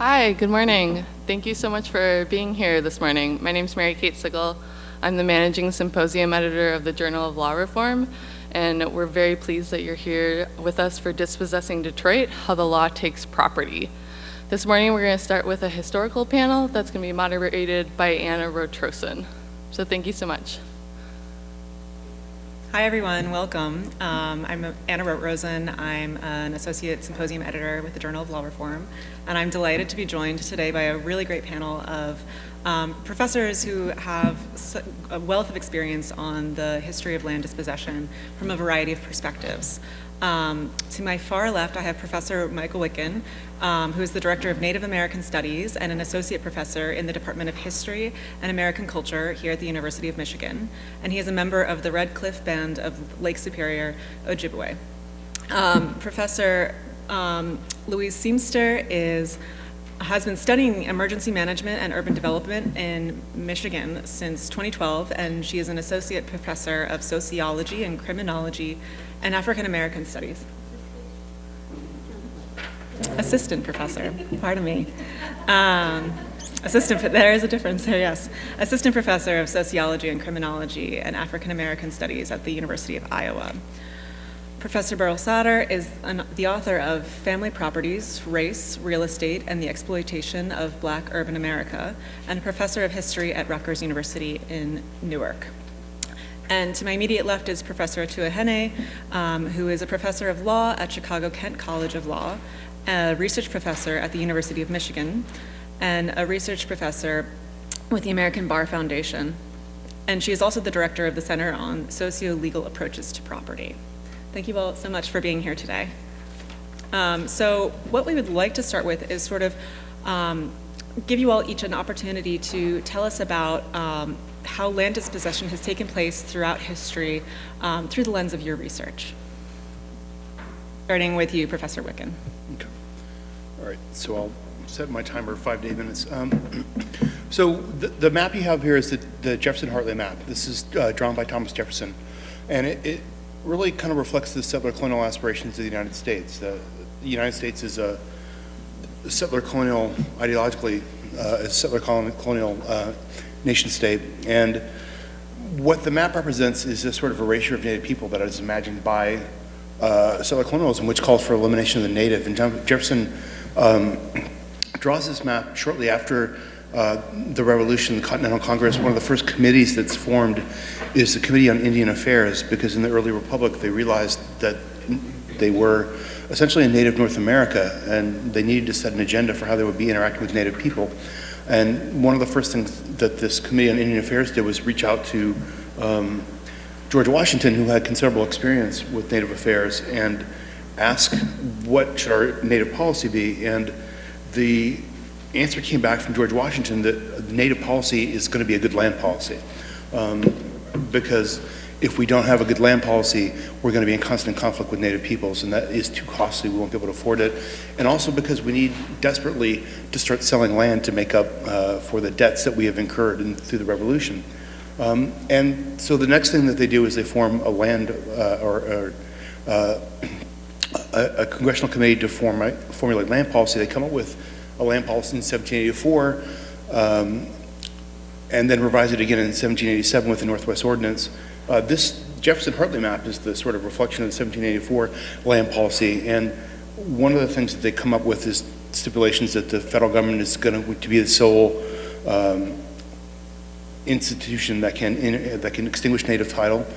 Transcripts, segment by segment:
Hi, good morning. Thank you so much for being here this morning. My name is Mary Kate Sigel. I'm the managing symposium editor of the Journal of Law Reform, and we're very pleased that you're here with us for Dispossessing Detroit, How the Law Takes Property. This morning we're going to start with a historical panel that's going to be moderated by Anna Rotrosin. So thank you so much. Hi everyone, welcome. I'm Anna Rotrosin. I'm an associate symposium editor with the Journal of Law Reform, and I'm delighted to be joined today by a really great panel of professors who have a wealth of experience on the history of land dispossession from a variety of perspectives. To my far left, I have Professor Michael Witgen, who is the Director of Native American Studies and an Associate Professor in the Department of History and American Culture here at the University of Michigan. And he is a member of the Red Cliff Band of Lake Superior, Ojibwe. Professor Louise Seamster has been studying emergency management and urban development in Michigan since 2012, and she is an Associate Professor of Sociology and Criminology and African American Studies. Assistant Professor, pardon me. There is a difference there, yes. Assistant Professor of Sociology and Criminology and African American Studies at the University of Iowa. Professor Beryl is the author of Family Properties, Race, Real Estate, and the Exploitation of Black Urban America, and a professor of history at Rutgers University in Newark. And to my immediate left is Professor Atuahene, who is a professor of law at Chicago-Kent College of Law, a research professor at the University of Michigan, and a research professor with the American Bar Foundation. And she is also the director of the Center on Socio-Legal Approaches to Property. Thank you all so much for being here today. So what we would like to start with is sort of give you all each an opportunity to tell us about how land dispossession has taken place throughout history through the lens of your research. Starting with you, Professor Witgen. Okay. All right, so I'll set my timer 5 to 8 minutes. So the map you have here is the Jefferson Hartley Map. This is drawn by Thomas Jefferson, and it really kind of reflects the settler colonial aspirations of the United States. The United States is a settler colonial, ideologically, a settler colonial nation state, and what the map represents is a sort of erasure of Native people that is imagined by settler colonialism, which calls for elimination of the Native. And Jefferson draws this map shortly after the Revolution, the Continental Congress. One of the first committees that's formed is the Committee on Indian Affairs, because in the early Republic they realized that they were essentially in Native North America, and they needed to set an agenda for how they would be interacting with Native people. And one of the first things that this Committee on Indian Affairs did was reach out to George Washington, who had considerable experience with Native affairs, and ask what should our Native policy be. And the answer came back from George Washington that the Native policy is going to be a good land policy. Because if we don't have a good land policy, we're going to be in constant conflict with Native peoples, and that is too costly. We won't be able to afford it. And also because we need desperately to start selling land to make up for the debts that we have incurred through the Revolution. And so the next thing that they do is they form a land a congressional committee to formulate land policy. They come up with a land policy in 1784, and then revise it again in 1787 with the Northwest Ordinance. This Jefferson Hartley Map is the sort of reflection of the 1784 land policy, and one of the things that they come up with is stipulations that the federal government is going to be the sole institution that can extinguish Native title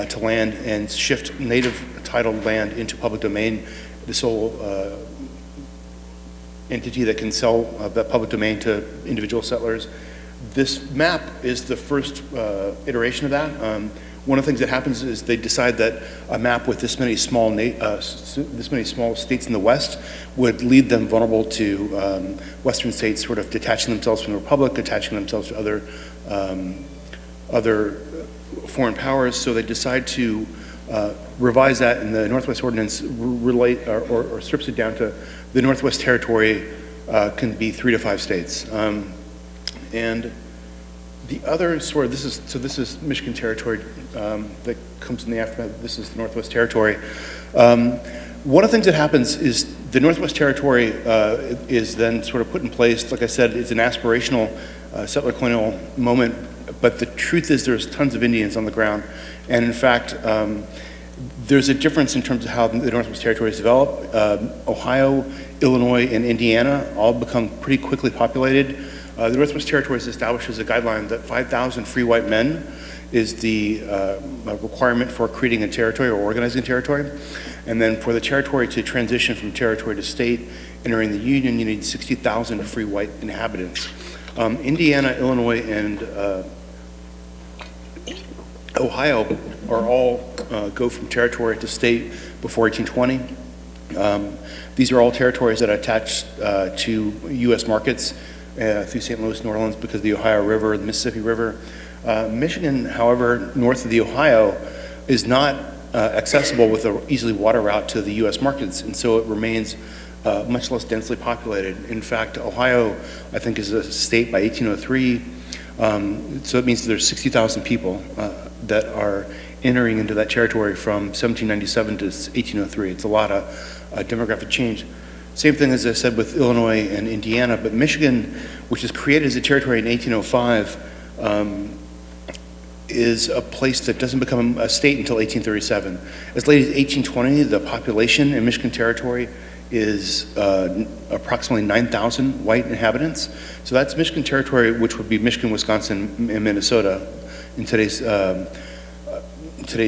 to land and shift Native titled land into public domain, the sole entity that can sell that public domain to individual settlers. This map is the first iteration of that. One of the things that happens is they decide that a map with this many small states in the West would leave them vulnerable to Western states sort of detaching themselves from the Republic, attaching themselves to other foreign powers. So they decide to revise that, and the Northwest Ordinance or strips it down to the Northwest Territory can be 3 to 5 states. And the other sort of, this is Michigan Territory that comes in the aftermath. This is the Northwest Territory. One of the things that happens is The Northwest Territory is then sort of put in place. Like I said, it's an aspirational settler colonial moment, but the truth is there's tons of Indians on the ground. And in fact, there's a difference in terms of how the Northwest Territory is developed. Ohio, Illinois, and Indiana all become pretty quickly populated. The Northwest Territory establishes a guideline that 5,000 free white men is the requirement for creating a territory or organizing a territory. And then for the territory to transition from territory to state, entering the Union, you need 60,000 free white inhabitants. Indiana, Illinois, and Ohio are all go from territory to state before 1820. These are all territories that are attached to U.S. markets through St. Louis, New Orleans, because of the Ohio River, the Mississippi River. Michigan, however, north of the Ohio, is not accessible with an easily water route to the U.S. markets, and so it remains much less densely populated. In fact, Ohio, I think, is a state by 1803, so it means there's 60,000 people that are entering into that territory from 1797 to 1803. It's a lot of demographic change. Same thing as I said with Illinois and Indiana, but Michigan, which was created as a territory in 1805, is a place that doesn't become a state until 1837. As late as 1820, the population in Michigan Territory is approximately 9,000 white inhabitants. So that's Michigan Territory, which would be Michigan, Wisconsin, and Minnesota in today's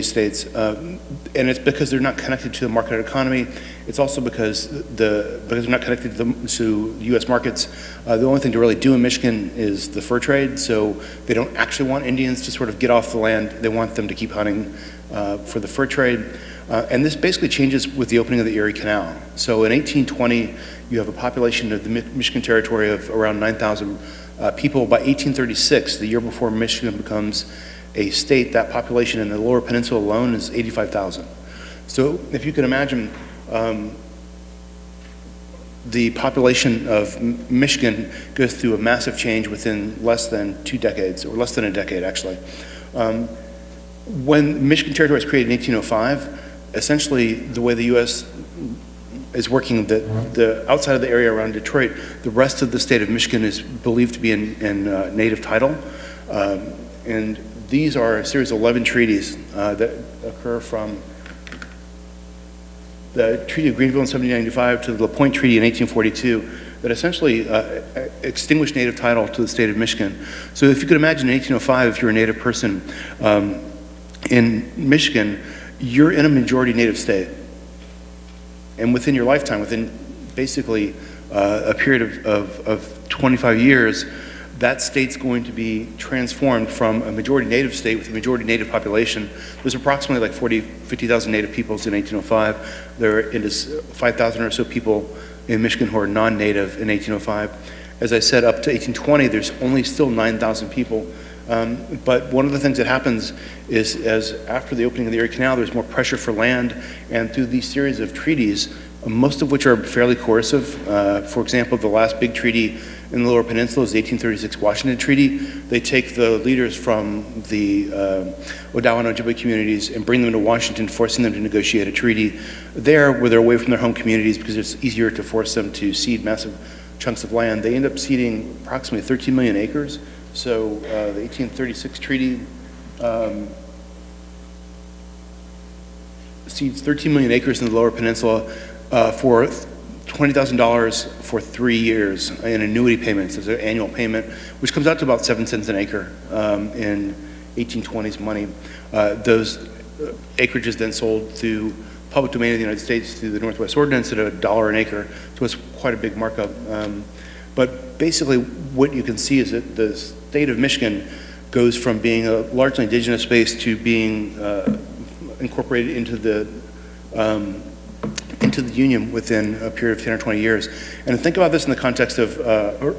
states. And it's because they're not connected to the market economy. It's also because they're not connected to U.S. markets. The only thing to really do in Michigan is the fur trade, so they don't actually want Indians to sort of get off the land. They want them to keep hunting for the fur trade. And this basically changes with the opening of the Erie Canal. So in 1820, you have a population of the Michigan Territory of around 9,000 people. By 1836, the year before Michigan becomes a state, that population in the Lower Peninsula alone is 85,000. So if you can imagine, the population of Michigan goes through a massive change within less than 2 decades, or less than a decade, actually. When Michigan Territory was created in 1805, essentially the way the U.S. is working, the outside of the area around Detroit, the rest of the state of Michigan is believed to be in native title. And these are a series of 11 treaties that occur from the Treaty of Greenville in 1795 to the La Pointe Treaty in 1842 that essentially extinguished native title to the state of Michigan. So if you could imagine in 1805, if you're a native person in Michigan, you're in a majority native state. And within your lifetime, within basically a period of 25 years, that state's going to be transformed from a majority native state with a majority native population. There's approximately like 50,000 native peoples in 1805. There is 5,000 or so people in Michigan who are non-native in 1805. As I said, up to 1820, there's only still 9,000 people. But one of the things that happens is, as after the opening of the Erie Canal, there's more pressure for land, and through these series of treaties, most of which are fairly coercive. For example, the last big treaty in the Lower Peninsula is the 1836 Washington Treaty. They take the leaders from the Odawa and Ojibwe communities and bring them to Washington, forcing them to negotiate a treaty there where they're away from their home communities because it's easier to force them to cede massive chunks of land. They end up ceding approximately 13 million acres. So the 1836 treaty cedes 13 million acres in the Lower Peninsula for $20,000 for 3 years in annuity payments as an annual payment, which comes out to about 7 cents an acre in 1820s money. Those acreages then sold through public domain of the United States through the Northwest Ordinance at $1 an acre, so it's quite a big markup. But basically what you can see is that the state of Michigan goes from being a largely indigenous space to being incorporated into the Union within a period of 10 or 20 years. And think about this in the context of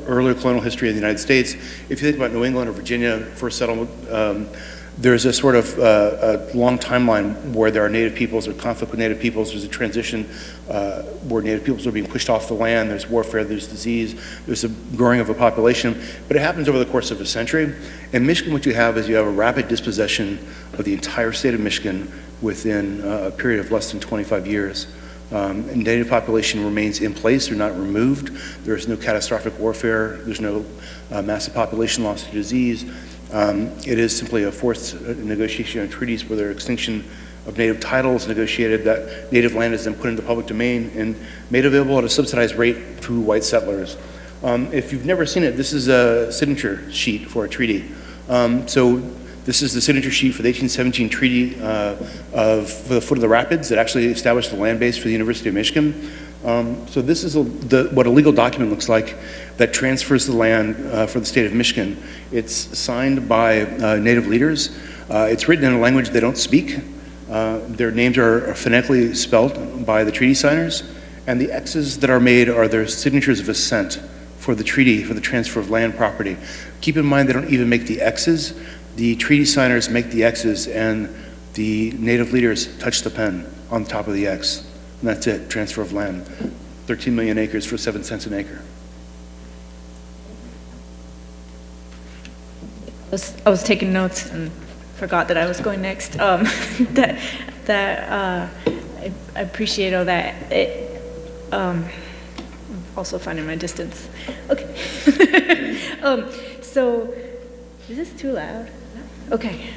earlier colonial history in the United States. If you think about New England or Virginia, first settlement, there's a sort of a long timeline where there are native peoples or conflict with native peoples. There's a transition where native peoples are being pushed off the land. There's warfare, there's disease, there's a growing of a population. But it happens over the course of a century. In Michigan, what you have is you have a rapid dispossession of the entire state of Michigan within a period of less than 25 years. And native population remains in place, they're not removed. There's no catastrophic warfare, there's no massive population loss to disease. It is simply a forced negotiation of treaties where there are extinction of native titles negotiated, that native land is then put into public domain and made available at a subsidized rate to white settlers. If you've never seen it, this is a signature sheet for a treaty. So this is the signature sheet for the 1817 treaty for the foot of the rapids that actually established the land base for the University of Michigan. So this is what a legal document looks like that transfers the land for the state of Michigan. It's signed by native leaders. It's written in a language they don't speak. Their names are phonetically spelled by the treaty signers, and the X's that are made are their signatures of assent for the treaty, for the transfer of land property. Keep in mind they don't even make the X's. The treaty signers make the X's, and the native leaders touch the pen on the top of the X. And that's it, transfer of land. 13 million acres for 7 cents an acre. I was taking notes and forgot that I was going next. I appreciate all that. I'm also finding my distance. Okay. So, is this too loud? Okay.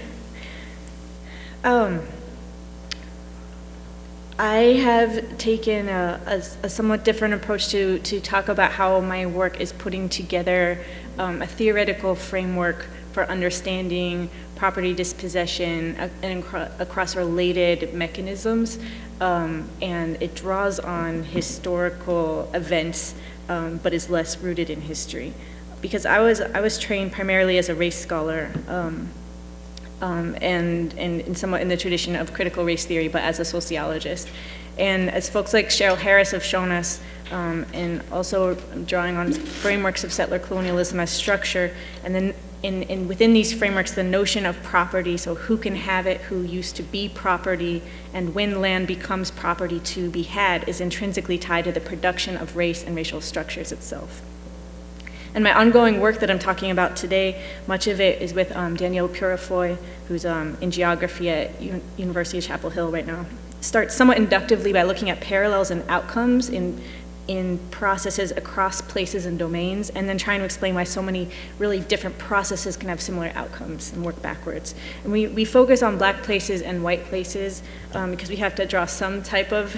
I have taken a somewhat different approach to talk about how my work is putting together a theoretical framework for understanding property dispossession and across related mechanisms, and it draws on historical events, but is less rooted in history. Because I was trained primarily as a race scholar, and somewhat in the tradition of critical race theory, but as a sociologist. And as folks like Cheryl Harris have shown us, and also drawing on frameworks of settler colonialism as structure, and then within these frameworks, the notion of property, so who can have it, who used to be property, and when land becomes property to be had, is intrinsically tied to the production of race and racial structures itself. And my ongoing work that I'm talking about today, much of it is with Danielle Purifoy, who's in geography at University of Chapel Hill right now. Starts somewhat inductively by looking at parallels and outcomes in processes across places and domains, and then trying to explain why so many really different processes can have similar outcomes and work backwards. And we focus on black places and white places because we have to draw some type of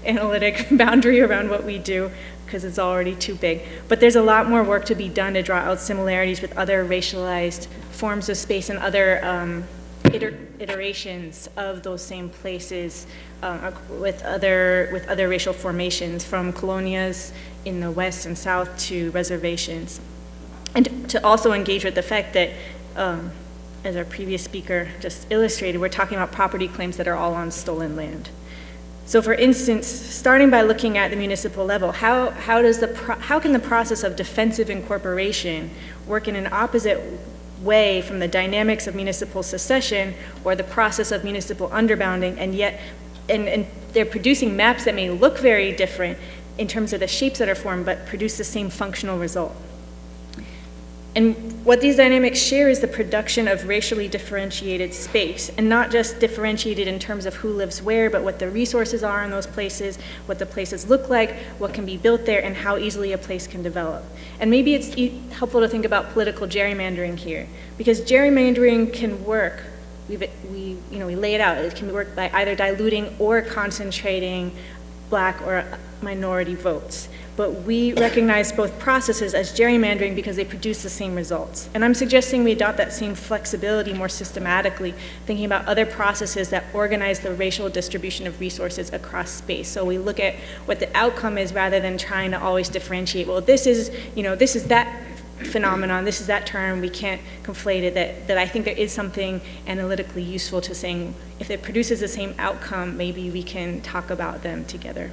analytic boundary around what we do, because it's already too big. But there's a lot more work to be done to draw out similarities with other racialized forms of space and other iterations of those same places with other racial formations, from colonias in the West and South to reservations. And to also engage with the fact that, as our previous speaker just illustrated, we're talking about property claims that are all on stolen land. So for instance, starting by looking at the municipal level, how can the process of defensive incorporation work in an opposite way from the dynamics of municipal secession or the process of municipal underbounding, and yet they're producing maps that may look very different in terms of the shapes that are formed, but produce the same functional result. And what these dynamics share is the production of racially differentiated space, and not just differentiated in terms of who lives where, but what the resources are in those places, what the places look like, what can be built there, and how easily a place can develop. And maybe it's helpful to think about political gerrymandering here, because gerrymandering can work. We lay it out. It can work by either diluting or concentrating black or minority votes. But we recognize both processes as gerrymandering because they produce the same results. And I'm suggesting we adopt that same flexibility more systematically, thinking about other processes that organize the racial distribution of resources across space. So we look at what the outcome is rather than trying to always differentiate, well, this is that phenomenon, this is that term, we can't conflate it, that I think there is something analytically useful to saying, if it produces the same outcome, maybe we can talk about them together.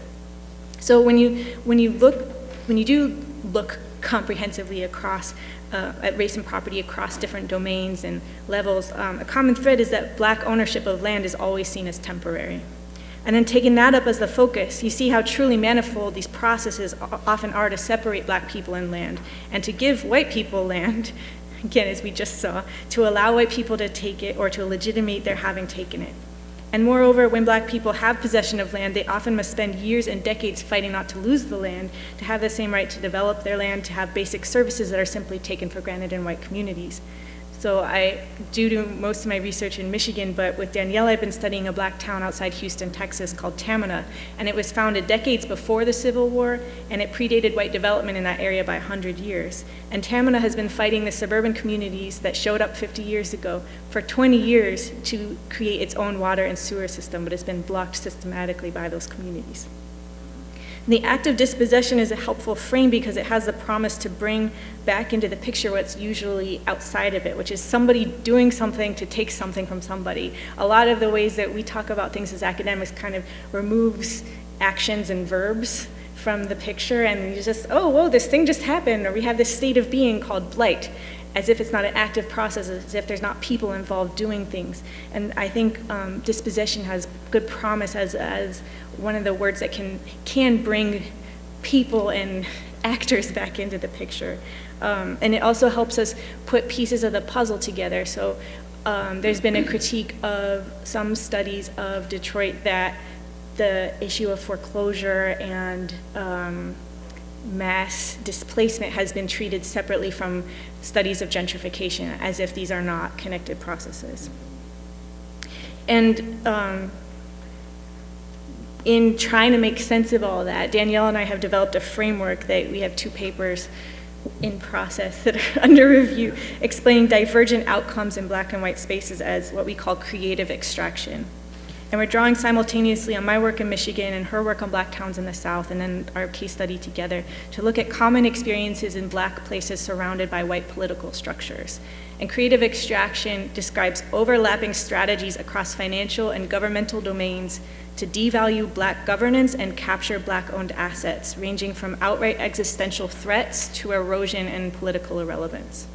So when you do look comprehensively across at race and property across different domains and levels, a common thread is that black ownership of land is always seen as temporary. And then taking that up as the focus, you see how truly manifold these processes often are to separate black people and land, and to give white people land, again, as we just saw, to allow white people to take it or to legitimate their having taken it. And moreover, when Black people have possession of land, they often must spend years and decades fighting not to lose the land, to have the same right to develop their land, to have basic services that are simply taken for granted in white communities. So I do most of my research in Michigan, but with Danielle, I've been studying a Black town outside Houston, Texas called Tamina, and it was founded decades before the Civil War, and it predated white development in that area by 100 years. And Tamina has been fighting the suburban communities that showed up 50 years ago for 20 years to create its own water and sewer system, but it's been blocked systematically by those communities. The act of dispossession is a helpful frame because it has the promise to bring back into the picture what's usually outside of it, which is somebody doing something to take something from somebody. A lot of the ways that we talk about things as academics kind of removes actions and verbs from the picture, and you just, oh, whoa, this thing just happened, or we have this state of being called blight, as if it's not an active process, as if there's not people involved doing things. And I think dispossession has good promise as one of the words that can bring people and actors back into the picture. And it also helps us put pieces of the puzzle together. So there's been a critique of some studies of Detroit that the issue of foreclosure and mass displacement has been treated separately from studies of gentrification, as if these are not connected processes. And in trying to make sense of all that, Danielle and I have developed a framework that we have 2 papers in process that are under review, explaining divergent outcomes in Black and white spaces as what we call creative extraction. And we're drawing simultaneously on my work in Michigan and her work on Black towns in the South, and then our case study together to look at common experiences in Black places surrounded by white political structures. And creative extraction describes overlapping strategies across financial and governmental domains to devalue Black governance and capture Black-owned assets, ranging from outright existential threats to erosion and political irrelevance.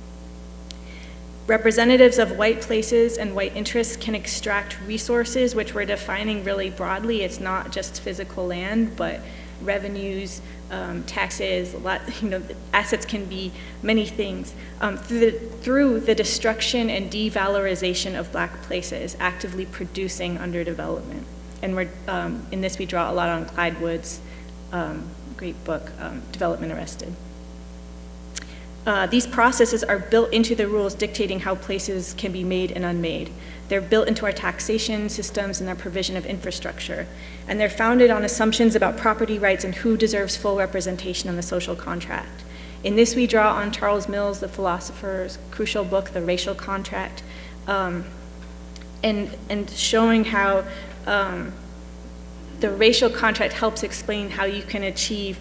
Representatives of white places and white interests can extract resources, which we're defining really broadly. It's not just physical land, but revenues, taxes, assets can be many things, through the destruction and devalorization of Black places, actively producing underdevelopment. And we're, in this we draw a lot on Clyde Wood's great book, Development Arrested. These processes are built into the rules dictating how places can be made and unmade. They're built into our taxation systems and our provision of infrastructure. And they're founded on assumptions about property rights and who deserves full representation in the social contract. In this, we draw on Charles Mills, the philosopher's crucial book, The Racial Contract, and showing how the racial contract helps explain how you can achieve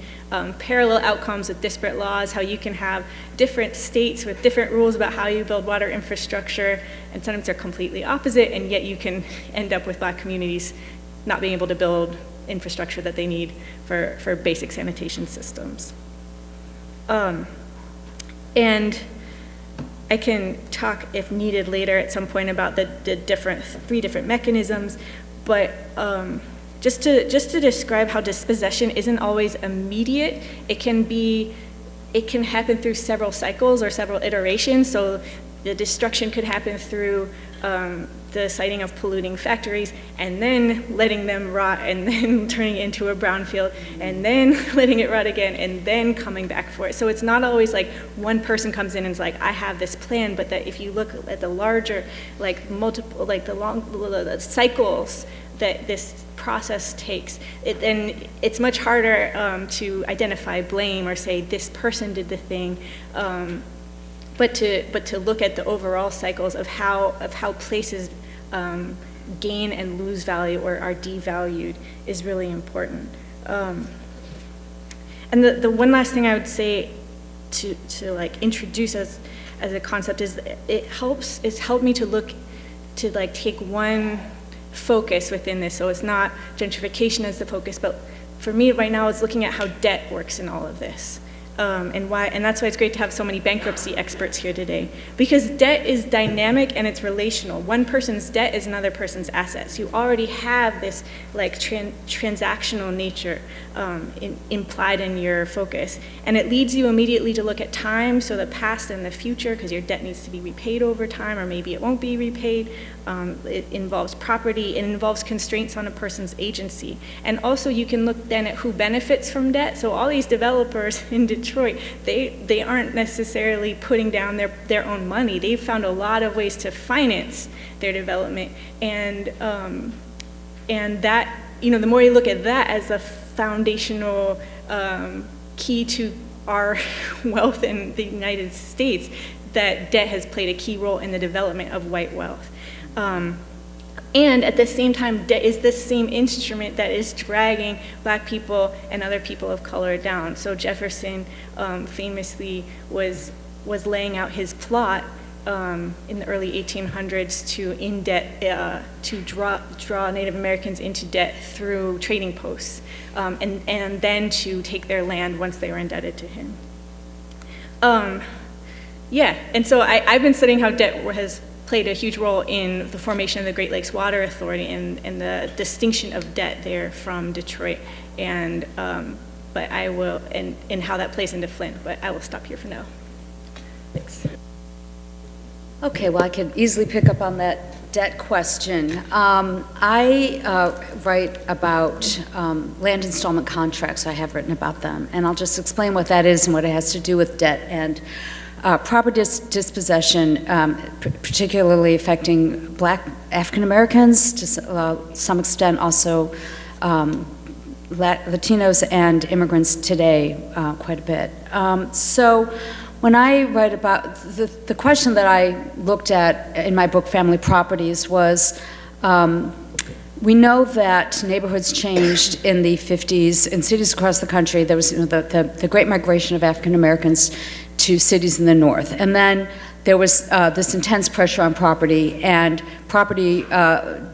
parallel outcomes with disparate laws, how you can have different states with different rules about how you build water infrastructure, and sometimes they're completely opposite, and yet you can end up with Black communities not being able to build infrastructure that they need for basic sanitation systems. And I can talk, if needed, later at some point about the 3 different mechanisms, but just to describe how dispossession isn't always immediate. It can happen through several cycles or several iterations. So the destruction could happen through the siting of polluting factories, and then letting them rot, and then turning it into a brownfield, and then letting it rot again, and then coming back for it. So it's not always like one person comes in and is like, I have this plan, but that if you look at the larger, the cycles that this process takes, then it's much harder to identify blame or say this person did the thing, but to look at the overall cycles of how places gain and lose value or are devalued is really important. And the one last thing I would say to introduce as a concept is it's helped me to take one focus within this. So it's not gentrification as the focus, but for me right now it's looking at how debt works in all of this. and that's why it's great to have so many bankruptcy experts here today. Because debt is dynamic and it's relational. One person's debt is another person's assets. You already have this like transactional nature implied in your focus. And it leads you immediately to look at time, so the past and the future, because your debt needs to be repaid over time, or maybe it won't be repaid. It involves property, it involves constraints on a person's agency. And also you can look then at who benefits from debt. So all these developers in Detroit, they aren't necessarily putting down their own money. They've found a lot of ways to finance their development. And that, the more you look at that as a foundational key to our wealth in the United States, that debt has played a key role in the development of white wealth. And at the same time, debt is the same instrument that is dragging Black people and other people of color down. So Jefferson famously was laying out his plot in the early 1800s to draw Native Americans into debt through trading posts, and then to take their land once they were indebted to him. And so I've been studying how debt has played a huge role in the formation of the Great Lakes Water Authority and the distinction of debt there from Detroit, and how that plays into Flint. But I will stop here for now. Thanks. Okay, well, I could easily pick up on that debt question. I write about land installment contracts. I have written about them, and I'll just explain what that is and what it has to do with debt and property dispossession, particularly affecting Black African Americans, to some extent also Latinos and immigrants today, quite a bit. So when I write about, the question that I looked at in my book, Family Properties, was we know that neighborhoods changed in the 50s in cities across the country. There was the great migration of African Americans to cities in the north. And then there was this intense pressure on property, and property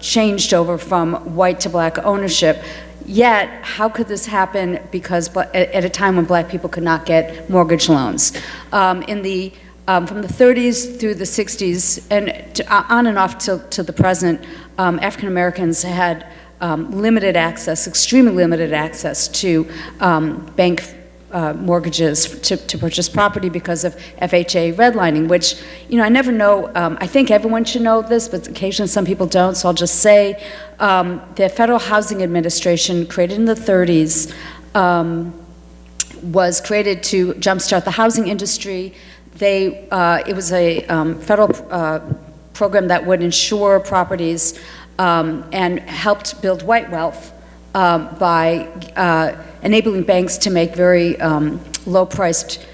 changed over from white to Black ownership. Yet, how could this happen? Because at a time when Black people could not get mortgage loans. From the 30s through the 60s, and on and off to the present, African Americans had limited access, extremely limited access to bank mortgages to purchase property because of FHA redlining, which, I never know, I think everyone should know this, but occasionally some people don't, so I'll just say the Federal Housing Administration, created in the 30s, was created to jumpstart the housing industry. It was a federal program that would insure properties and helped build white wealth by enabling banks to make very low-priced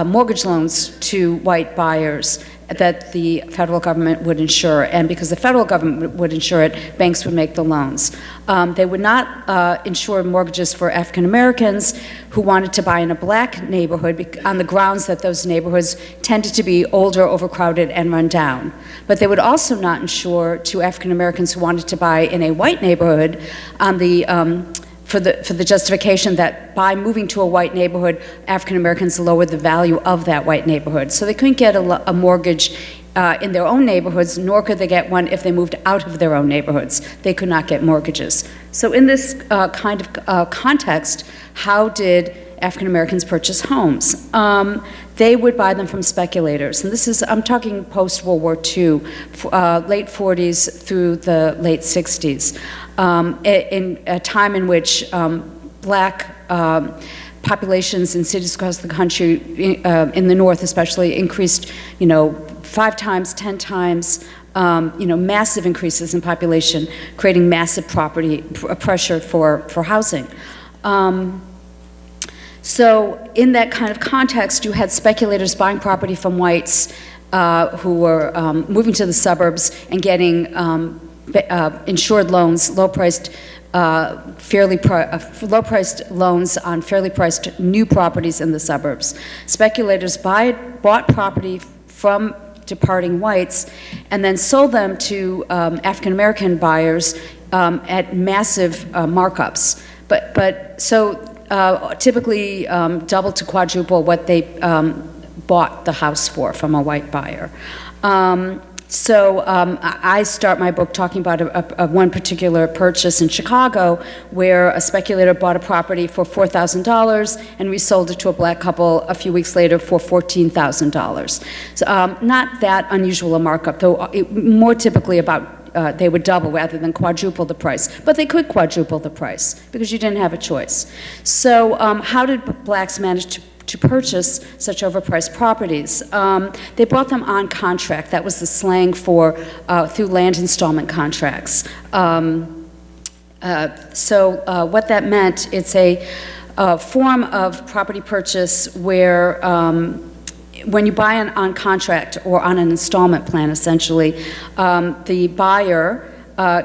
mortgage loans to white buyers that the federal government would insure. And because the federal government would insure it, banks would make the loans. They would not insure mortgages for African Americans who wanted to buy in a Black neighborhood on the grounds that those neighborhoods tended to be older, overcrowded, and run down. But they would also not insure to African Americans who wanted to buy in a white neighborhood on the for the justification that by moving to a white neighborhood, African Americans lowered the value of that white neighborhood. So they couldn't get a mortgage in their own neighborhoods, nor could they get one if they moved out of their own neighborhoods. They could not get mortgages. So in this kind of context, how did African Americans purchase homes? They would buy them from speculators. And this is, I'm talking post-World War II, late 40s through the late 60s, in a time in which Black populations in cities across the country, in the north especially, increased, 5 times, 10 times, massive increases in population, creating massive property pressure for housing. So in that kind of context, you had speculators buying property from whites who were moving to the suburbs and getting insured loans, low-priced loans on fairly priced new properties in the suburbs. Speculators bought property from departing whites and then sold them to African American buyers at massive markups. So typically double to quadruple what they bought the house for from a white buyer. I start my book talking about one particular purchase in Chicago where a speculator bought a property for $4,000 and resold it to a black couple a few weeks later for $14,000. So, not that unusual a markup, though more typically about they would double rather than quadruple the price. But they could quadruple the price because you didn't have a choice. So how did blacks manage to purchase such overpriced properties? They bought them on contract. That was the slang for through land installment contracts. What that meant, it's a form of property purchase where when you buy on contract or on an installment plan, essentially, the buyer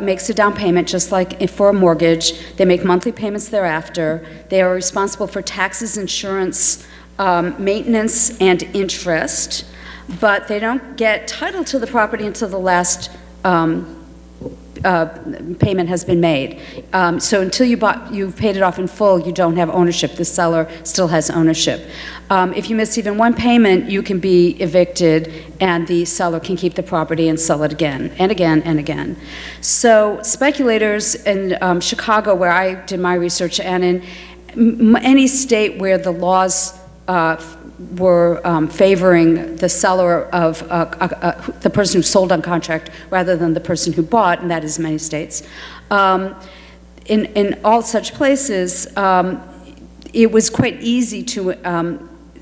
makes a down payment just like for a mortgage. They make monthly payments thereafter. They are responsible for taxes, insurance, maintenance, and interest, but they don't get title to the property until the last payment has been made. So until you've paid it off in full, you don't have ownership. The seller still has ownership. If you miss even one payment, you can be evicted, and the seller can keep the property and sell it again and again and again. So speculators in Chicago, where I did my research, and in any state where the laws were favoring the seller of the person who sold on contract rather than the person who bought, and that is many states. In all such places, it was quite easy to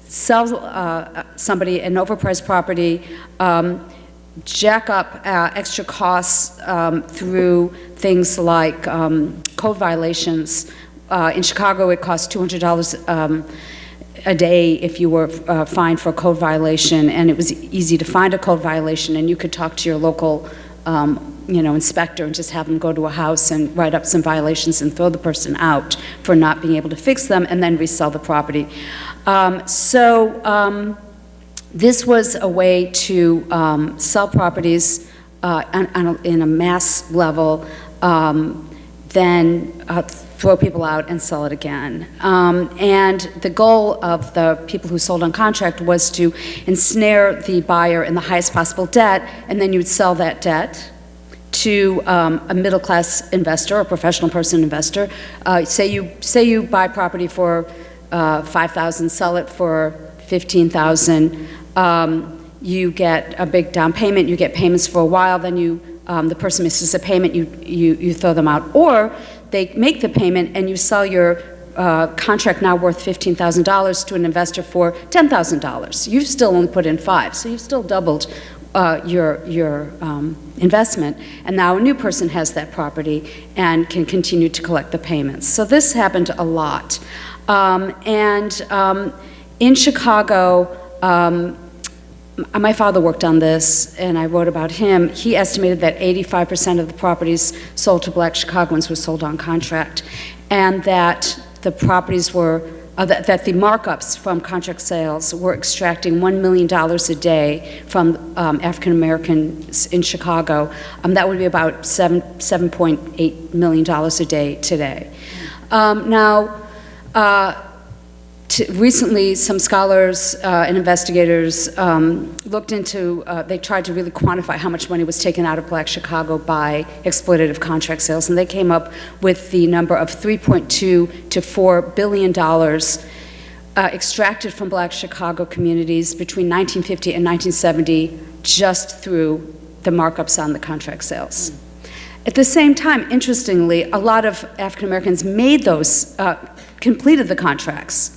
sell somebody an overpriced property, jack up extra costs through things like code violations. In Chicago, it cost $200 a day if you were fined for a code violation, and it was easy to find a code violation, and you could talk to your local inspector and just have them go to a house and write up some violations and throw the person out for not being able to fix them and then resell the property. This was a way to sell properties in a mass level, then throw people out and sell it again. And the goal of the people who sold on contract was to ensnare the buyer in the highest possible debt, and then you would sell that debt to a middle-class investor, a professional person investor. Say you buy property for $5,000, sell it for $15,000. You get a big down payment. You get payments for a while. Then the person misses a payment. You throw them out, or they make the payment and you sell your contract now worth $15,000 to an investor for $10,000. You've still only put in $5,000, so you've still doubled your investment, and now a new person has that property and can continue to collect the payments. So this happened a lot. In Chicago, my father worked on this, and I wrote about him. He estimated that 85% of the properties sold to black Chicagoans were sold on contract, and that the properties were, that the markups from contract sales were extracting $1 million a day from African Americans in Chicago. That would be about $7.8 million a day today. Recently, some scholars and investigators looked into, they tried to really quantify how much money was taken out of black Chicago by exploitative contract sales, and they came up with the number of $3.2 to $4 billion extracted from black Chicago communities between 1950 and 1970 just through the markups on the contract sales. At the same time, interestingly, a lot of African Americans made those, completed the contracts.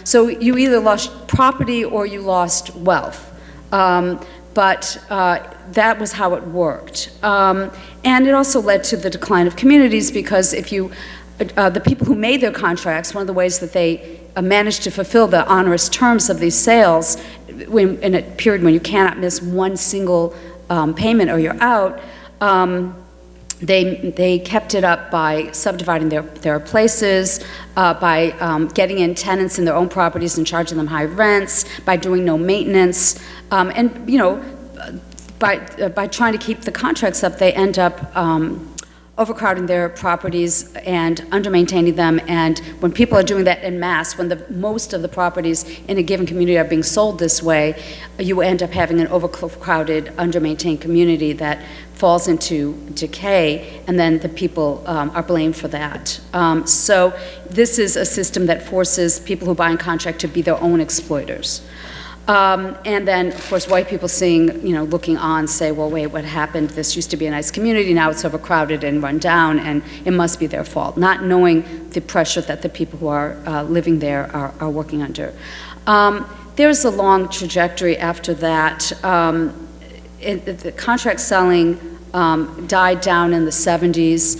So you either lost property or you lost wealth, but that was how it worked. And it also led to the decline of communities, because if the people who made their contracts, one of the ways that they managed to fulfill the onerous terms of these sales in a period when you cannot miss one single payment or you're out, they kept it up by subdividing their places, by getting in tenants in their own properties and charging them high rents, by doing no maintenance, and by trying to keep the contracts up, they end up overcrowding their properties and under-maintaining them. And when people are doing that en masse, when most of the properties in a given community are being sold this way, you end up having an overcrowded, under-maintained community that falls into decay, and then the people are blamed for that. So this is a system that forces people who buy in contract to be their own exploiters. And then, of course, white people seeing, looking on, say, well, wait, what happened? This used to be a nice community, now it's overcrowded and run down, and it must be their fault, not knowing the pressure that the people who are living there are working under. There's a long trajectory after that. The contract selling died down in the 70s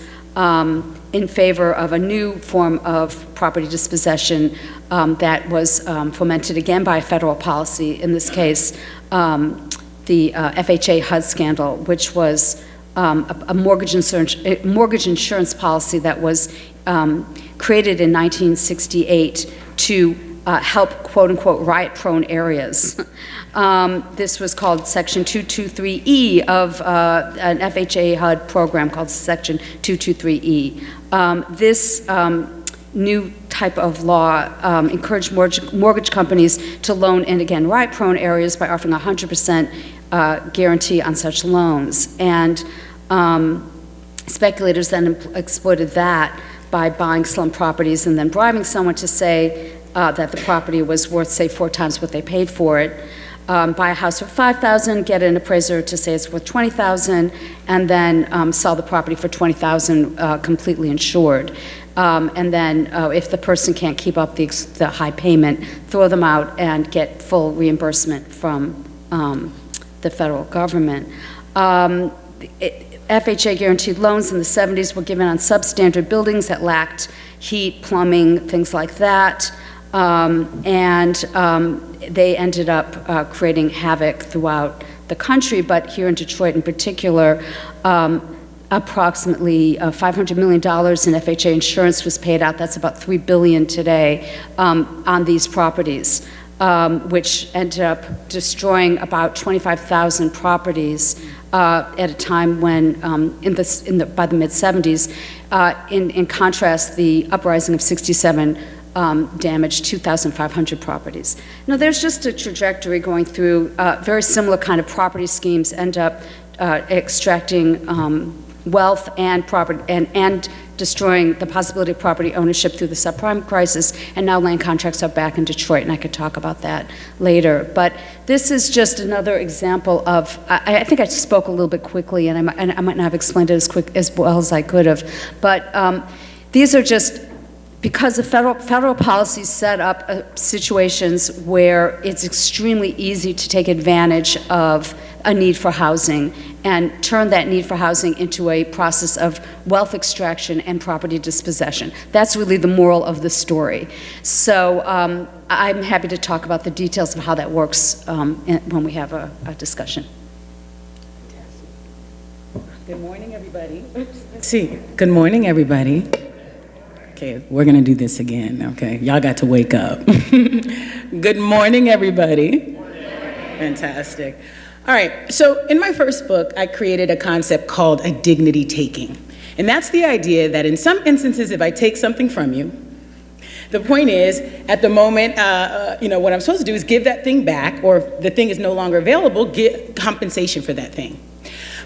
in favor of a new form of property dispossession that was fomented again by federal policy, in this case, the Fha Hud Scandal, which was a mortgage insurance policy that was created in 1968 to help, quote-unquote, riot-prone areas. This was called Section 223E of an FHA HUD program called Section 223E. This new type of law encouraged mortgage companies to loan in, again, riot-prone areas by offering 100% guarantee on such loans. And speculators then exploited that by buying slum properties and then bribing someone to say that the property was worth, say, 4 times what they paid for it. Buy a house for $5,000, get an appraiser to say it's worth $20,000, and then sell the property for $20,000 completely insured. And then if the person can't keep up the high payment, throw them out and get full reimbursement from the federal government. FHA guaranteed loans in the 70s were given on substandard buildings that lacked heat, plumbing, things like that. They ended up creating havoc throughout the country, but here in Detroit in particular, approximately $500 million in FHA insurance was paid out. That's about $3 billion today on these properties, which ended up destroying about 25,000 properties at a time when, by the mid-70s. In contrast, the uprising of '67 damaged 2,500 properties. Now, there's just a trajectory going through. Very similar kind of property schemes end up extracting wealth and property and destroying the possibility of property ownership through the subprime crisis, and now land contracts are back in Detroit, and I could talk about that later. But this is just another example of, I think I spoke a little bit quickly, and I might not have explained it as well as I could have, but these are just, because the federal policies set up situations where it's extremely easy to take advantage of a need for housing and turn that need for housing into a process of wealth extraction and property dispossession. That's really the moral of the story. So I'm happy to talk about the details of how that works when we have a discussion. Good morning, everybody. Let's see. Good morning, everybody. Okay, we're gonna do this again, okay? Y'all got to wake up. Good morning, everybody. Fantastic. All right, so in my first book, I created a concept called a dignity taking. And that's the idea that in some instances, if I take something from you, the point is, at the moment, what I'm supposed to do is give that thing back, or if the thing is no longer available, get compensation for that thing.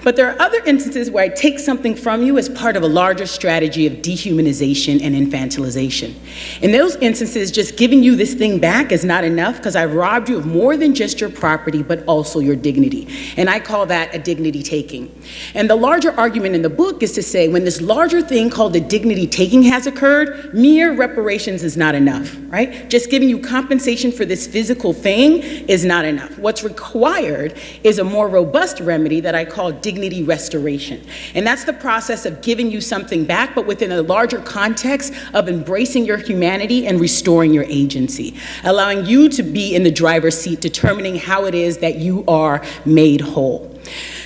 But there are other instances where I take something from you as part of a larger strategy of dehumanization and infantilization. In those instances, just giving you this thing back is not enough because I've robbed you of more than just your property, but also your dignity. And I call that a dignity taking. And the larger argument in the book is to say, when this larger thing called a dignity taking has occurred, mere reparations is not enough, right? Just giving you compensation for this physical thing is not enough. What's required is a more robust remedy that I call dignity restoration. And that's the process of giving you something back, but within a larger context of embracing your humanity and restoring your agency, allowing you to be in the driver's seat, determining how it is that you are made whole.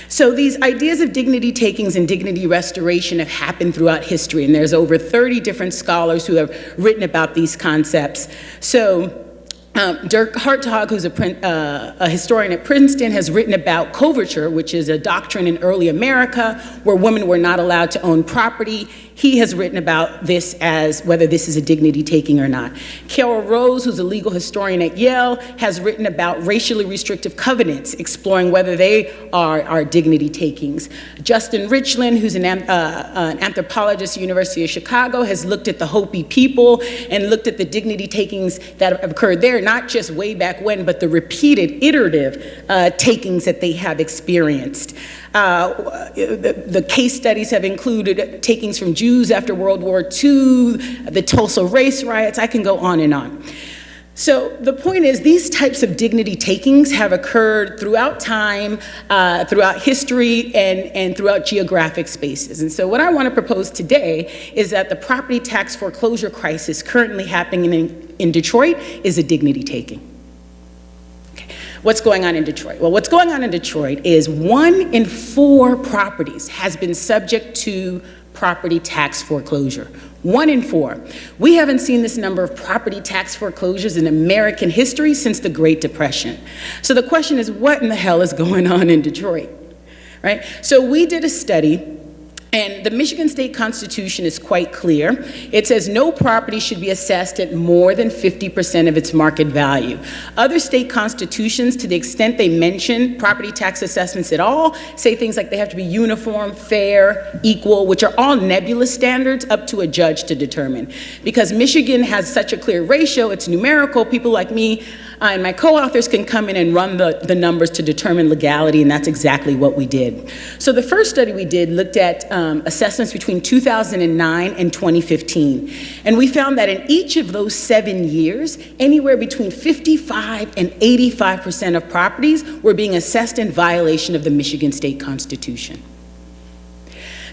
So these ideas of dignity takings and dignity restoration have happened throughout history, and there's over 30 different scholars who have written about these concepts. So Dirk Hartog, who's a historian at Princeton, has written about coverture, which is a doctrine in early America where women were not allowed to own property. He has written about this as whether this is a dignity taking or not. Carol Rose, who's a legal historian at Yale, has written about racially restrictive covenants, exploring whether they are dignity takings. Justin Richland, who's an anthropologist at the University of Chicago, has looked at the Hopi people and looked at the dignity takings that have occurred there, not just way back when, but the repeated, iterative takings that they have experienced. The case studies have included takings from Jews after World War II, the Tulsa race riots. I can go on and on. So the point is, these types of dignity takings have occurred throughout time, throughout history, and throughout geographic spaces. And so what I want to propose today is that the property tax foreclosure crisis currently happening in Detroit is a dignity taking. What's going on in Detroit? Well, what's going on in Detroit is 1 in 4 properties has been subject to property tax foreclosure. 1 in 4. We haven't seen this number of property tax foreclosures in American history since the Great Depression. So the question is, what in the hell is going on in Detroit, right? So we did a study. And the Michigan State Constitution is quite clear. It says no property should be assessed at more than 50% of its market value. Other state constitutions, to the extent they mention property tax assessments at all, say things like they have to be uniform, fair, equal, which are all nebulous standards up to a judge to determine. Because Michigan has such a clear ratio, it's numerical, people like me and my co-authors can come in and run the numbers to determine legality, and that's exactly what we did. So the first study we did looked at assessments between 2009 and 2015. And we found that in each of those 7 years, anywhere between 55 and 85% of properties were being assessed in violation of the Michigan State Constitution.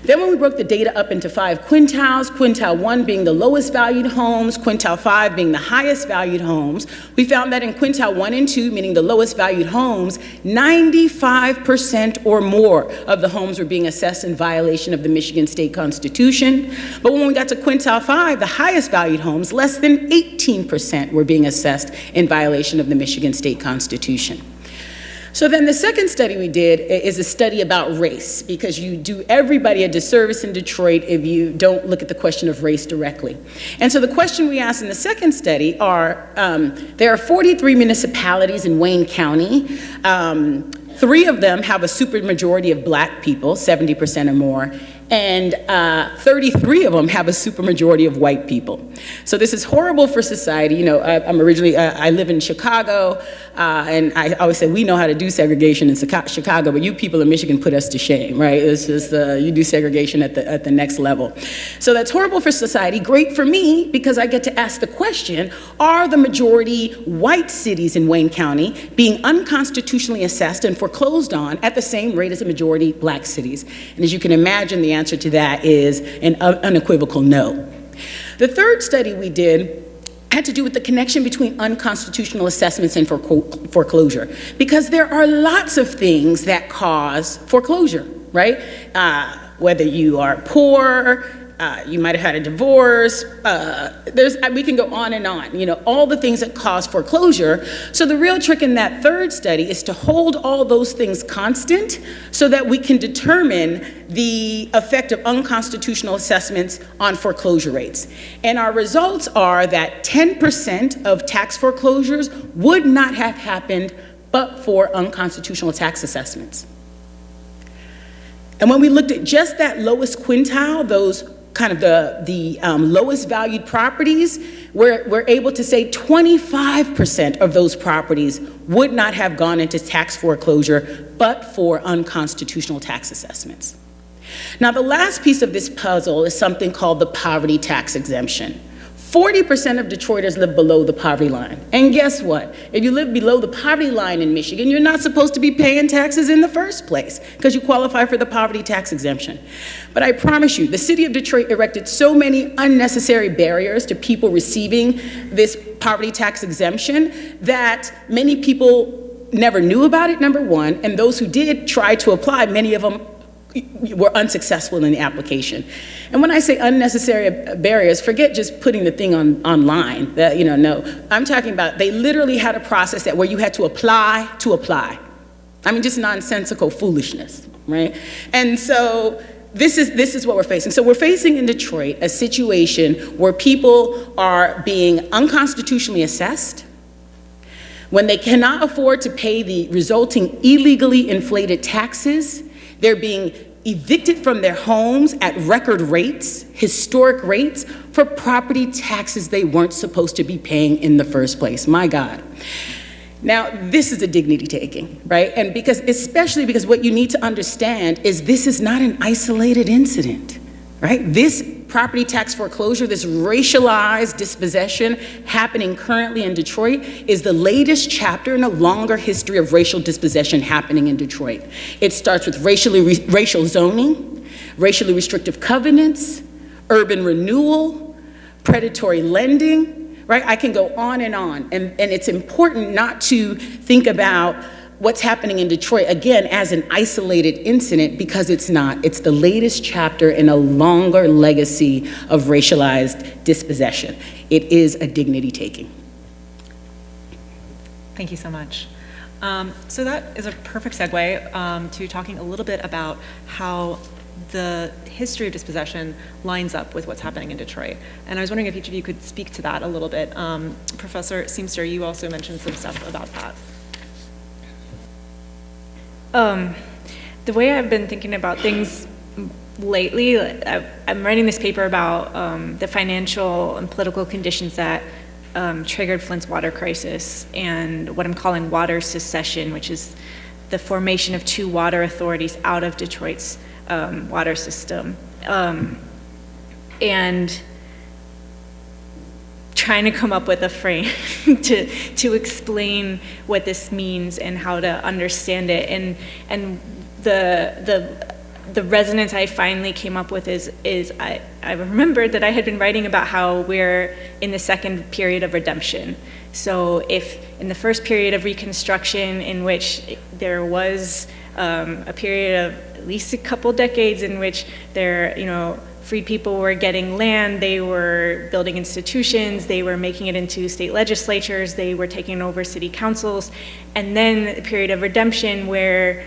Then when we broke the data up into 5 quintiles, quintile 1 being the lowest valued homes, quintile 5 being the highest valued homes, we found that in quintile 1 and 2, meaning the lowest valued homes, 95% or more of the homes were being assessed in violation of the Michigan State Constitution. But when we got to quintile 5, the highest valued homes, less than 18% were being assessed in violation of the Michigan State Constitution. So then the second study we did is a study about race, because you do everybody a disservice in Detroit if you don't look at the question of race directly. And so the question we asked in the second study are, there are 43 municipalities in Wayne County. 3 of them have a supermajority of black people, 70% or more, and 33 of them have a supermajority of white people. So this is horrible for society. You know, I'm originally, I live in Chicago, and I always say we know how to do segregation in Chicago, but you people in Michigan put us to shame, right? It's just, you do segregation at the next level. So that's horrible for society, great for me, because I get to ask the question, are the majority white cities in Wayne County being unconstitutionally assessed and foreclosed on at the same rate as the majority black cities? And as you can imagine, the answer to that is an unequivocal no. The third study we did had to do with the connection between unconstitutional assessments and foreclosure, because there are lots of things that cause foreclosure, right? Whether you are poor, you might have had a divorce, we can go on and on, you know, all the things that cause foreclosure. So the real trick in that third study is to hold all those things constant so that we can determine the effect of unconstitutional assessments on foreclosure rates. And our results are that 10% of tax foreclosures would not have happened but for unconstitutional tax assessments. And when we looked at just that lowest quintile, those kind of the lowest valued properties, we're able to say 25% of those properties would not have gone into tax foreclosure but for unconstitutional tax assessments. Now, the last piece of this puzzle is something called the poverty tax exemption. 40% of Detroiters live below the poverty line. And guess what? If you live below the poverty line in Michigan, you're not supposed to be paying taxes in the first place because you qualify for the poverty tax exemption. But I promise you, the city of Detroit erected so many unnecessary barriers to people receiving this poverty tax exemption that many people never knew about it, number one, and those who did try to apply, many of them were unsuccessful in the application. And when I say unnecessary barriers, forget just putting the thing online. That, no, I'm talking about they literally had a process where you had to apply to apply. I mean, just nonsensical foolishness, right? And so this is what we're facing. So we're facing in Detroit a situation where people are being unconstitutionally assessed. When they cannot afford to pay the resulting illegally inflated taxes, they're being evicted from their homes at record rates, historic rates, for property taxes they weren't supposed to be paying in the first place. My God. Now, this is a dignity taking, right? And especially because what you need to understand is this is not an isolated incident, right? This property tax foreclosure, this racialized dispossession happening currently in Detroit is the latest chapter in a longer history of racial dispossession happening in Detroit. It starts with racial zoning, racially restrictive covenants, urban renewal, predatory lending, right? I can go on. And it's important not to think about what's happening in Detroit, again, as an isolated incident, because it's not. It's the latest chapter in a longer legacy of racialized dispossession. It is a dignity taking. Thank you so much. So that is a perfect segue to talking a little bit about how the history of dispossession lines up with what's happening in Detroit. And I was wondering if each of you could speak to that a little bit. Professor Seamster, you also mentioned some stuff about that. The way I've been thinking about things lately, I'm writing this paper about the financial and political conditions that triggered Flint's water crisis and what I'm calling water secession, which is the formation of two water authorities out of Detroit's water system. And trying to come up with a frame to explain what this means and how to understand it. And the resonance I finally came up with is I remembered that I had been writing about how we're in the second period of redemption. So if in the first period of Reconstruction, in which there was a period of at least a couple decades in which freed people were getting land, they were building institutions, they were making it into state legislatures, they were taking over city councils, and then a period of redemption where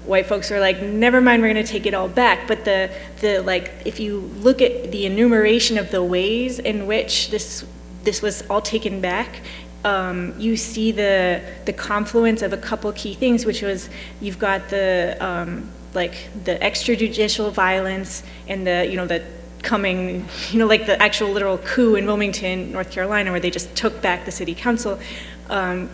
white folks were like, never mind, we're going to take it all back. But if you look at the enumeration of the ways in which this was all taken back, you see the confluence of a couple key things, which was you've got the extrajudicial violence and the coming, the actual literal coup in Wilmington, North Carolina, where they just took back the city council. And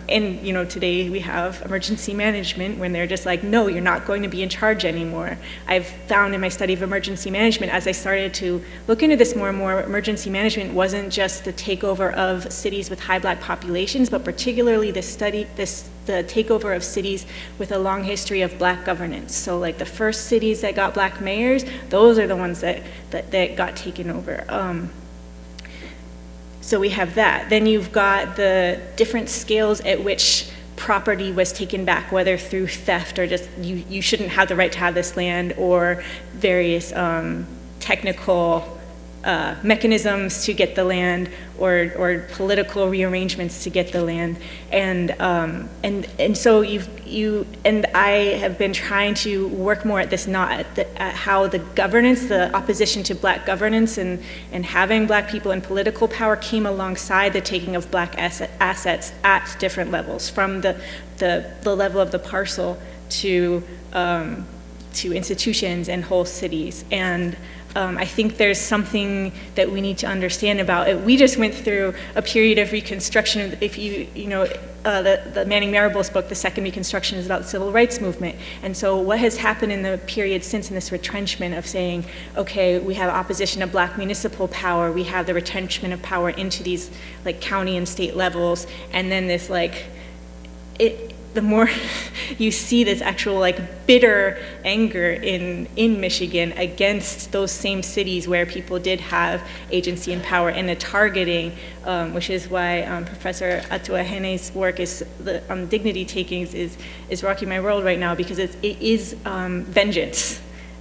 today we have emergency management when they're just like, no, you're not going to be in charge anymore. I've found in my study of emergency management, as I started to look into this more and more, emergency management wasn't just the takeover of cities with high Black populations, but particularly the takeover of cities with a long history of Black governance. So like the first cities that got Black mayors, those are the ones that got taken over. So we have that. Then you've got the different scales at which property was taken back, whether through theft or just you shouldn't have the right to have this land, or various technical mechanisms to get the land, or political rearrangements to get the land, and so I have been trying to work more at this, not at how the governance, the opposition to Black governance, and having Black people in political power came alongside the taking of Black assets at different levels, from the level of the parcel to institutions and whole cities. And I think there's something that we need to understand about it. We just went through a period of Reconstruction. If the Manning Marable's book, The Second Reconstruction, is about the Civil Rights Movement. And so what has happened in the period since, in this retrenchment of saying, okay, we have opposition of Black municipal power, we have the retrenchment of power into these county and state levels, and then this the more you see this actual bitter anger in Michigan against those same cities where people did have agency and power, and the targeting, which is why Professor Atuahene's work on dignity takings is rocking my world right now, because it is vengeance.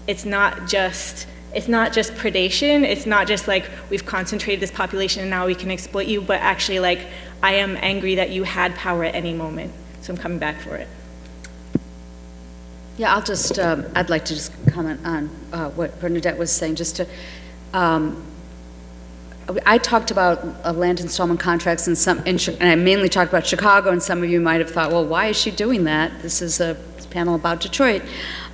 it's not just predation. It's not just like we've concentrated this population and now we can exploit you, but actually like I am angry that you had power at any moment, so I'm coming back for it. Yeah, I'd like to just comment on what Bernadette was saying, just to, I talked about land installment contracts and I mainly talked about Chicago, and some of you might have thought, well, why is she doing that? This is a panel about Detroit.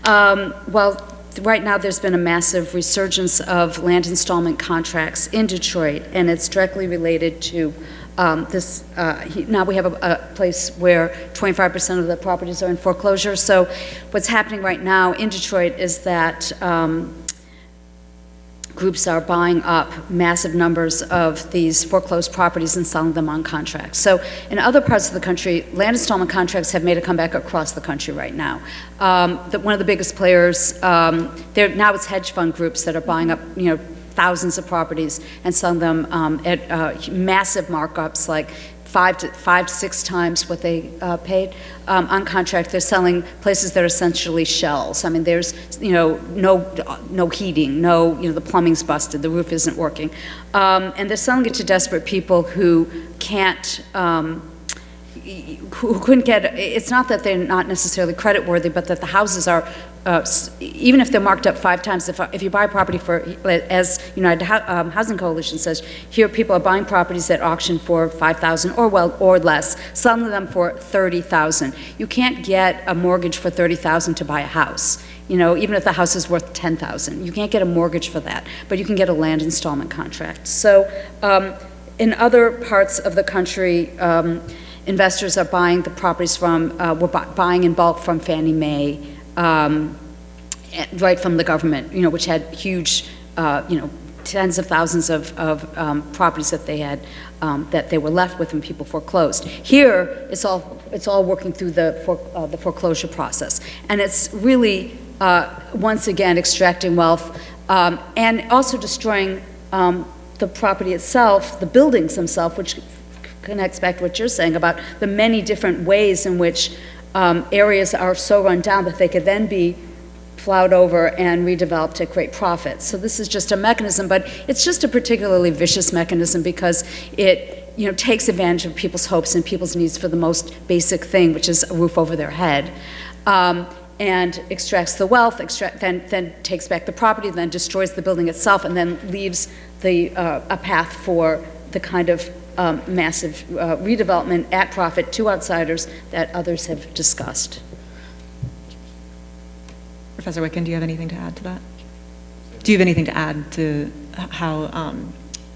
Well, right now there's been a massive resurgence of land installment contracts in Detroit, and it's directly related to now we have a place where 25% of the properties are in foreclosure. So what's happening right now in Detroit is that groups are buying up massive numbers of these foreclosed properties and selling them on contracts. So in other parts of the country, land installment contracts have made a comeback across the country right now. One of the biggest players, now it's hedge fund groups that are buying up, thousands of properties and selling them at massive markups, like five to six times what they paid on contract. They're selling places that are essentially shells. I mean, there's no heating, the plumbing's busted, the roof isn't working, and they're selling it to desperate people who can't. Who couldn't get, it's not that they're not necessarily credit worthy, but that the houses are, even if they're marked up 5 times, if you buy property for, as United Housing Coalition says, here people are buying properties at auction for $5,000 or less, selling them for $30,000. You can't get a mortgage for $30,000 to buy a house. Even if the house is worth $10,000, you can't get a mortgage for that, but you can get a land installment contract. So in other parts of the country, investors are buying the properties we're buying in bulk from Fannie Mae, right from the government, which had huge, tens of thousands of properties that they had, that they were left with when people foreclosed. Here, it's all working through the foreclosure process, and it's really once again extracting wealth and also destroying the property itself, the buildings themselves, which connects back to what you're saying about the many different ways in which areas are so run down that they could then be plowed over and redeveloped at great profit. So this is just a mechanism, but it's just a particularly vicious mechanism because it takes advantage of people's hopes and people's needs for the most basic thing, which is a roof over their head, and extracts the wealth, then takes back the property, then destroys the building itself, and then leaves a path for the kind of massive redevelopment at profit to outsiders that others have discussed. Professor Witgen, do you have anything to add to that? Do you have anything to add to how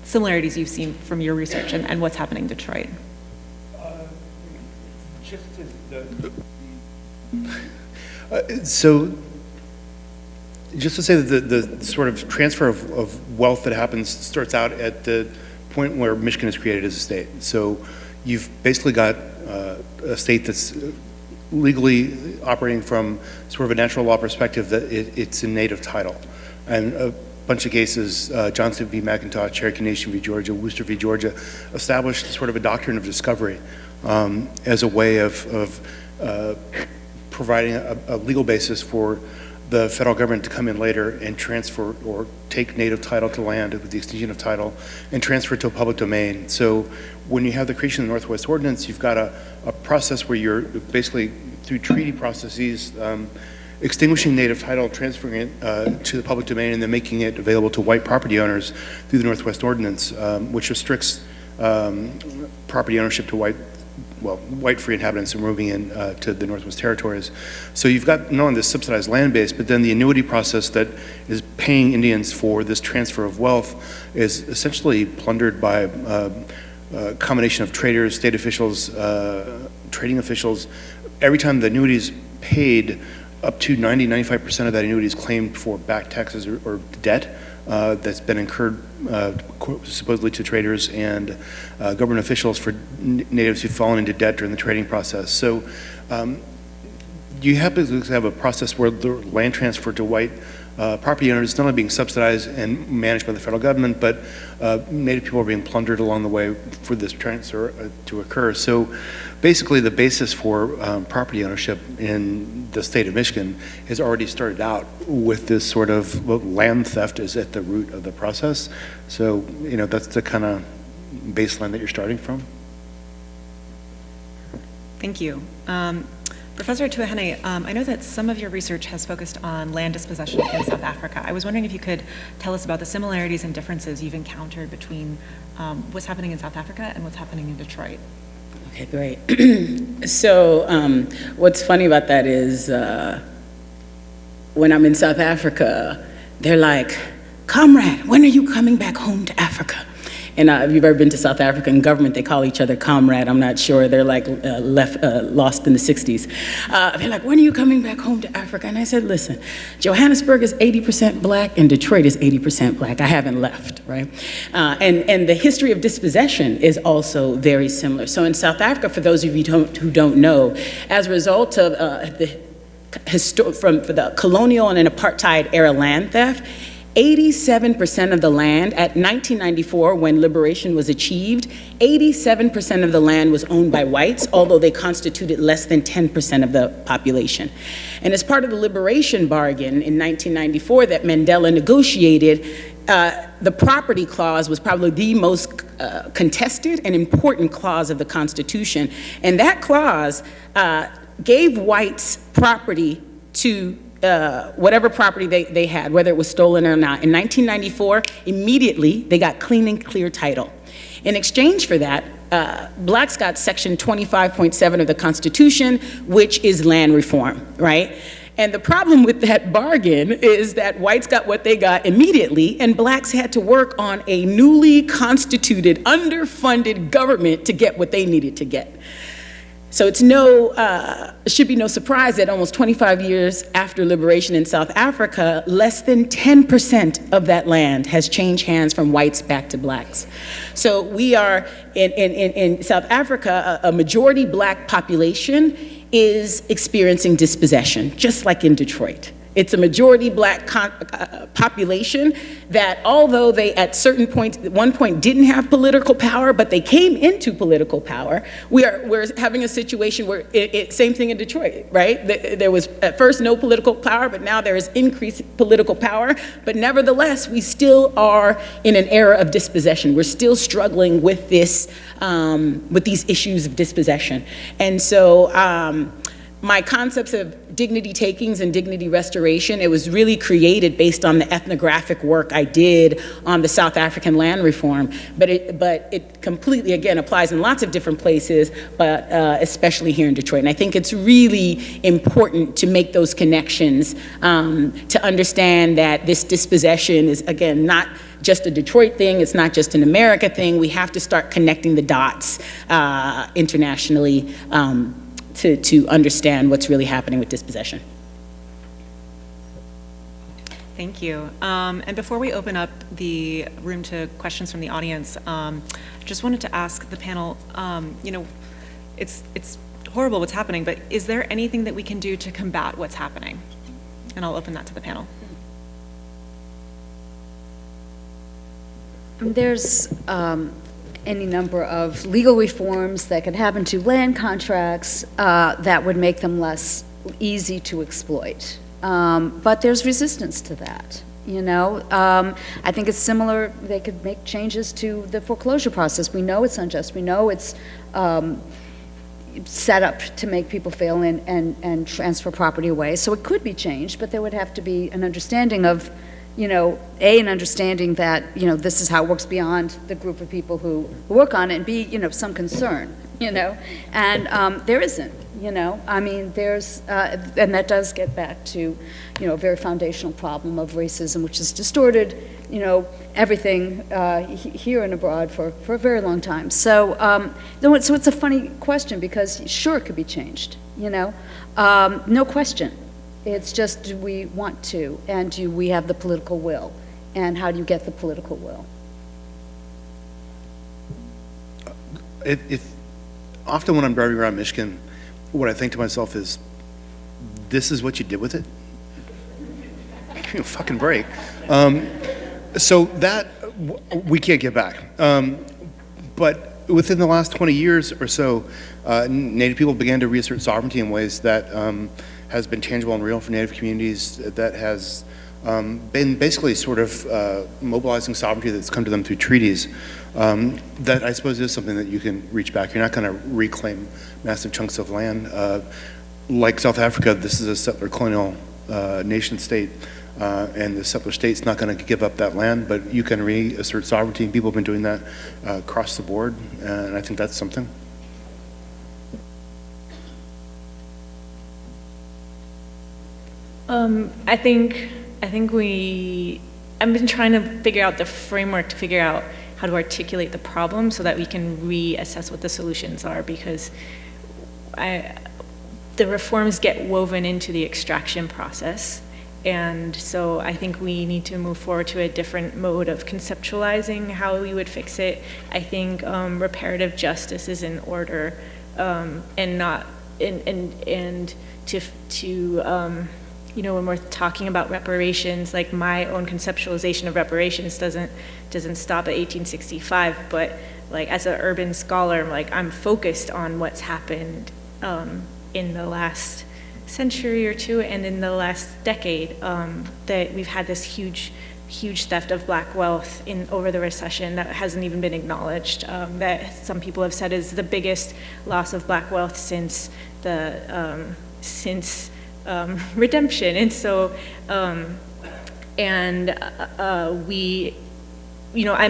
similarities you've seen from your research and what's happening in Detroit? Just to say that the sort of transfer of wealth that happens starts out at the point where Michigan is created as a state. So you've basically got a state that's legally operating from sort of a natural law perspective that it's in native title. And a bunch of cases, Johnson v. McIntosh, Cherokee Nation v. Georgia, Worcester v. Georgia, established sort of a doctrine of discovery as a way of providing a legal basis for the federal government to come in later and transfer or take native title to land with the extinction of title and transfer it to a public domain. So when you have the creation of the Northwest Ordinance, you've got a process where you're basically through treaty processes extinguishing native title, transferring it to the public domain, and then making it available to white property owners through the Northwest Ordinance, which restricts property ownership to white free inhabitants and moving in to the Northwest Territories. So you've got not only this subsidized land base, but then the annuity process that is paying Indians for this transfer of wealth is essentially plundered by a combination of traders, state officials, trading officials. Every time the annuity is paid, up to 95% of that annuity is claimed for back taxes or debt that's been incurred supposedly to traders and government officials for natives who've fallen into debt during the trading process. So you have to have a process where the land transfer to white property owners not only being subsidized and managed by the federal government, but Native people are being plundered along the way for this transfer to occur. So basically the basis for property ownership in the state of Michigan has already started out with this sort of, well, land theft is at the root of the process. So, you know, that's the kind of baseline that you're starting from. Thank you. Professor Atuahene, I know that some of your research has focused on land dispossession in South Africa. I was wondering if you could tell us about the similarities and differences you've encountered between what's happening in South Africa and what's happening in Detroit. Okay, great. So what's funny about that is when I'm in South Africa, they're like, "Comrade, when are you coming back home to Africa?" And if you've ever been to South African government, they call each other comrade. I'm not sure. They're like lost in the 60s. They're like, "When are you coming back home to Africa?" And I said, "Listen, Johannesburg is 80% black and Detroit is 80% black. I haven't left, right?" And the history of dispossession is also very similar. So in South Africa, for those of you who don't know, as a result of from the colonial and apartheid era land theft, 87% of the land at 1994, when liberation was achieved, 87% of the land was owned by whites, although they constituted less than 10% of the population. And as part of the liberation bargain in 1994 that Mandela negotiated, the property clause was probably the most contested and important clause of the Constitution. And that clause gave whites property to whatever property they had, whether it was stolen or not. In 1994, immediately, they got clean and clear title. In exchange for that, blacks got Section 25.7 of the Constitution, which is land reform, right? And the problem with that bargain is that whites got what they got immediately, and blacks had to work on a newly constituted, underfunded government to get what they needed to get. So it should be no surprise that almost 25 years after liberation in South Africa, less than 10% of that land has changed hands from whites back to blacks. So we are, in South Africa, a majority black population is experiencing dispossession, just like in Detroit. It's a majority black population that, although they at one point didn't have political power, but they came into political power, we're having a situation where, same thing in Detroit, right? There was at first no political power, but now there is increased political power. But nevertheless, we still are in an era of dispossession. We're still struggling with this, with these issues of dispossession. And so, my concepts of dignity takings and dignity restoration, it was really created based on the ethnographic work I did on the South African land reform. But it completely, again, applies in lots of different places, but especially here in Detroit. And I think it's really important to make those connections, to understand that this dispossession is, again, not just a Detroit thing, it's not just an America thing. We have to start connecting the dots internationally, to understand what's really happening with dispossession. Thank you. And before we open up the room to questions from the audience, just wanted to ask the panel, you know, it's horrible what's happening, but is there anything that we can do to combat what's happening? And I'll open that to the panel. There's any number of legal reforms that could happen to land contracts that would make them less easy to exploit. But there's resistance to that, you know. I think it's similar, they could make changes to the foreclosure process. We know it's unjust, we know it's set up to make people fail and transfer property away. So it could be changed, but there would have to be an understanding of, you know, A, an understanding that, you know, this is how it works beyond the group of people who work on it, and B, you know, some concern, you know, and there isn't, you know, I mean, there's, and that does get back to, you know, a very foundational problem of racism, which has distorted, you know, everything here and abroad for a very long time. So, so it's a funny question, because sure, it could be changed, you know, no question. It's just, do we want to, and do we have the political will, and how do you get the political will? Often when I'm driving around Michigan, what I think to myself is, this is what you did with it? give me a fucking break. So that, we can't get back. But within the last 20 years or so, Native people began to reassert sovereignty in ways that has been tangible and real for Native communities, that has been basically sort of mobilizing sovereignty that's come to them through treaties. That I suppose is something that you can reach back. You're not going to reclaim massive chunks of land. Like South Africa, this is a settler colonial nation state, and the settler state's not going to give up that land, but you can reassert sovereignty, and people have been doing that across the board, and I think that's something. I've been trying to figure out the framework to figure out how to articulate the problem so that we can reassess what the solutions are, because the reforms get woven into the extraction process. And so I think we need to move forward to a different mode of conceptualizing how we would fix it. I think reparative justice is in order, and not, and to you know, when we're talking about reparations, like my own conceptualization of reparations doesn't stop at 1865, but like as an urban scholar, I'm focused on what's happened in the last century or two and in the last decade, that we've had this huge theft of black wealth over the recession that hasn't even been acknowledged, that some people have said is the biggest loss of black wealth since redemption. And so, we, you know, I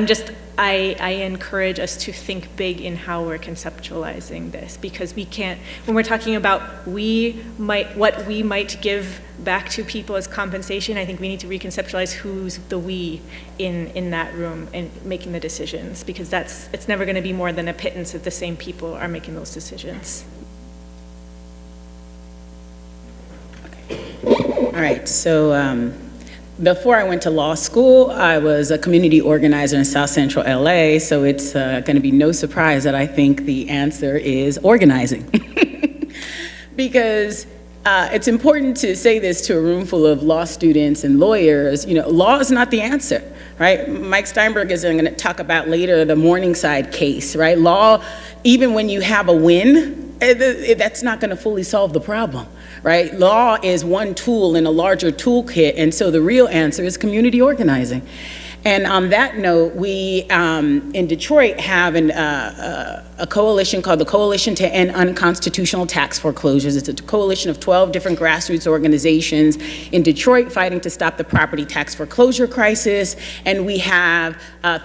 encourage us to think big in how we're conceptualizing this, because we can't, when we're talking about what we might give back to people as compensation, I think we need to reconceptualize who's the we in that room and making the decisions, because it's never going to be more than a pittance if the same people are making those decisions. All right, so before I went to law school, I was a community organizer in South Central LA, so it's going to be no surprise that I think the answer is organizing. Because it's important to say this to a room full of law students and lawyers, you know, law is not the answer, right? Mike Steinberg is going to talk about later the Morningside case, right? Law, even when you have a win, that's not going to fully solve the problem. Right? Law is one tool in a larger toolkit, and so the real answer is community organizing. And on that note, we in Detroit have a coalition called the Coalition to End Unconstitutional Tax Foreclosures. It's a coalition of 12 different grassroots organizations in Detroit fighting to stop the property tax foreclosure crisis. And we have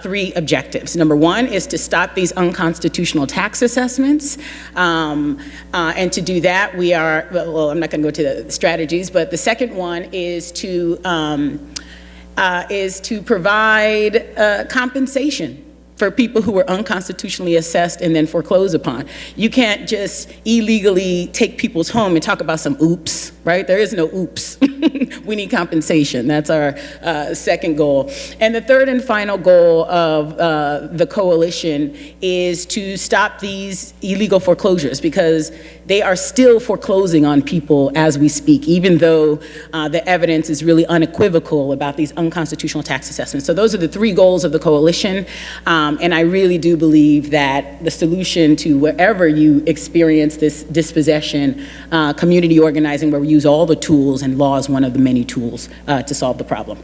3 objectives. Number 1 is to stop these unconstitutional tax assessments. And to do that, we are, well, I'm not going to go to the strategies, but the second one is to provide compensation for people who were unconstitutionally assessed and then foreclosed upon. You can't just illegally take people's home and talk about some oops, right? There is no oops. We need compensation. That's our second goal. And the third and final goal of the coalition is to stop these illegal foreclosures, because they are still foreclosing on people as we speak, even though the evidence is really unequivocal about these unconstitutional tax assessments. So those are the 3 goals of the coalition. And I really do believe that the solution to wherever you experience this dispossession, community organizing, where we use all the tools, and law is one of the many tools to solve the problem.